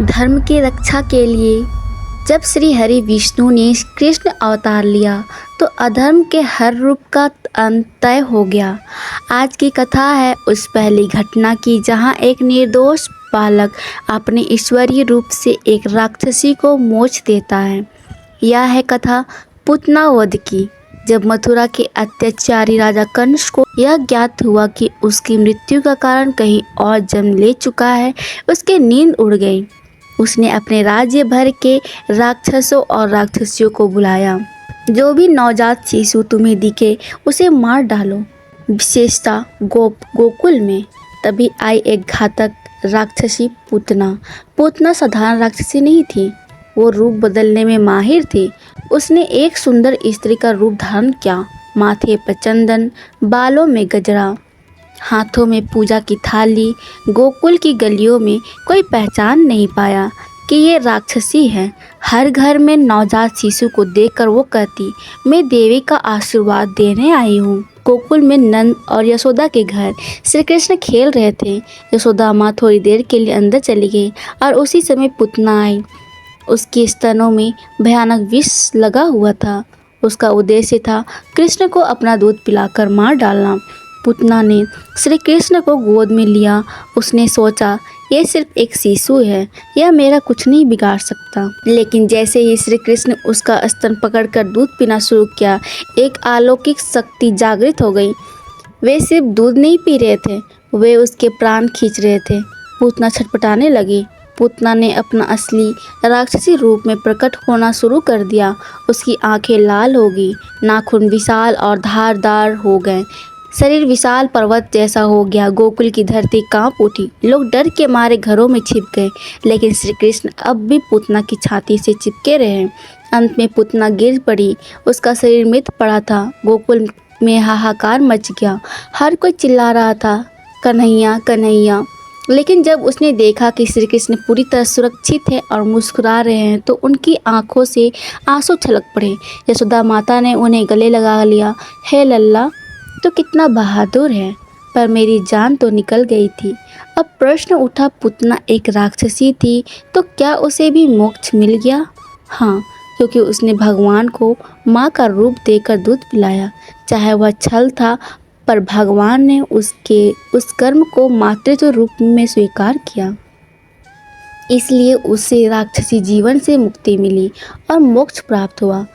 धर्म की रक्षा के लिए जब श्री हरि विष्णु ने कृष्ण अवतार लिया तो अधर्म के हर रूप का अंत तय हो गया। आज की कथा है उस पहली घटना की जहां एक निर्दोष बालक अपने ईश्वरीय रूप से एक राक्षसी को मोच देता है। यह है कथा पूतना वध की। जब मथुरा के अत्याचारी राजा कंस को यह ज्ञात हुआ कि उसकी मृत्यु का कारण कहीं और जन्म ले चुका है, उसकी नींद उड़ गई। उसने अपने राज्य भर के राक्षसों और राक्षसियों को बुलाया। जो भी नवजात शिशु तुम्हें दिखे उसे मार डालो, विशेषतः गोकुल में। तभी आई एक घातक राक्षसी पूतना। पूतना साधारण राक्षसी नहीं थी, वो रूप बदलने में माहिर थी। उसने एक सुंदर स्त्री का रूप धारण किया। माथे पर चंदन, बालों में गजरा, हाथों में पूजा की थाली। गोकुल की गलियों में कोई पहचान नहीं पाया कि ये राक्षसी है। हर घर में नवजात शिशु को देखकर वो कहती, मैं देवी का आशीर्वाद देने आई हूँ। गोकुल में नंद और यशोदा के घर श्री कृष्ण खेल रहे थे। यशोदा माँ थोड़ी देर के लिए अंदर चली गई और उसी समय पूतना आई। उसके स्तनों में भयानक विष लगा हुआ था। उसका उद्देश्य था कृष्ण को अपना दूध पिलाकर मार डालना। पूतना ने श्री कृष्ण को गोद में लिया। उसने सोचा, यह सिर्फ एक शिशु है, यह मेरा कुछ नहीं बिगाड़ सकता। लेकिन जैसे ही श्री कृष्ण उसका स्तन पकड़कर दूध पीना शुरू किया, एक अलौकिक शक्ति जागृत हो गई। वे सिर्फ दूध नहीं पी रहे थे, वे उसके प्राण खींच रहे थे। पूतना छटपटाने लगी। पूतना ने अपना असली राक्षसी रूप में प्रकट होना शुरू कर दिया। उसकी आंखें लाल हो गई, नाखून विशाल और धारदार हो गए, शरीर विशाल पर्वत जैसा हो गया। गोकुल की धरती कांप उठी। लोग डर के मारे घरों में छिप गए, लेकिन श्री कृष्ण अब भी पूतना की छाती से चिपके रहे। अंत में पूतना गिर पड़ी, उसका शरीर मृत पड़ा था। गोकुल में हाहाकार मच गया। हर कोई चिल्ला रहा था, कन्हैया कन्हैया। लेकिन जब उसने देखा कि श्री कृष्ण पूरी तरह सुरक्षित है और मुस्कुरा रहे हैं तो उनकी आंखों से आंसू छलक पड़े। यशोदा माता ने उन्हें गले लगा लिया। हे लल्ला, तो कितना बहादुर है, पर मेरी जान तो निकल गई थी। अब प्रश्न उठा, पूतना एक राक्षसी थी तो क्या उसे भी मोक्ष मिल गया? हाँ, क्योंकि उसने भगवान को माँ का रूप देकर दूध पिलाया। चाहे वह छल था, पर भगवान ने उसके उस कर्म को मातृत्व रूप में स्वीकार किया। इसलिए उसे राक्षसी जीवन से मुक्ति मिली और मोक्ष प्राप्त हुआ।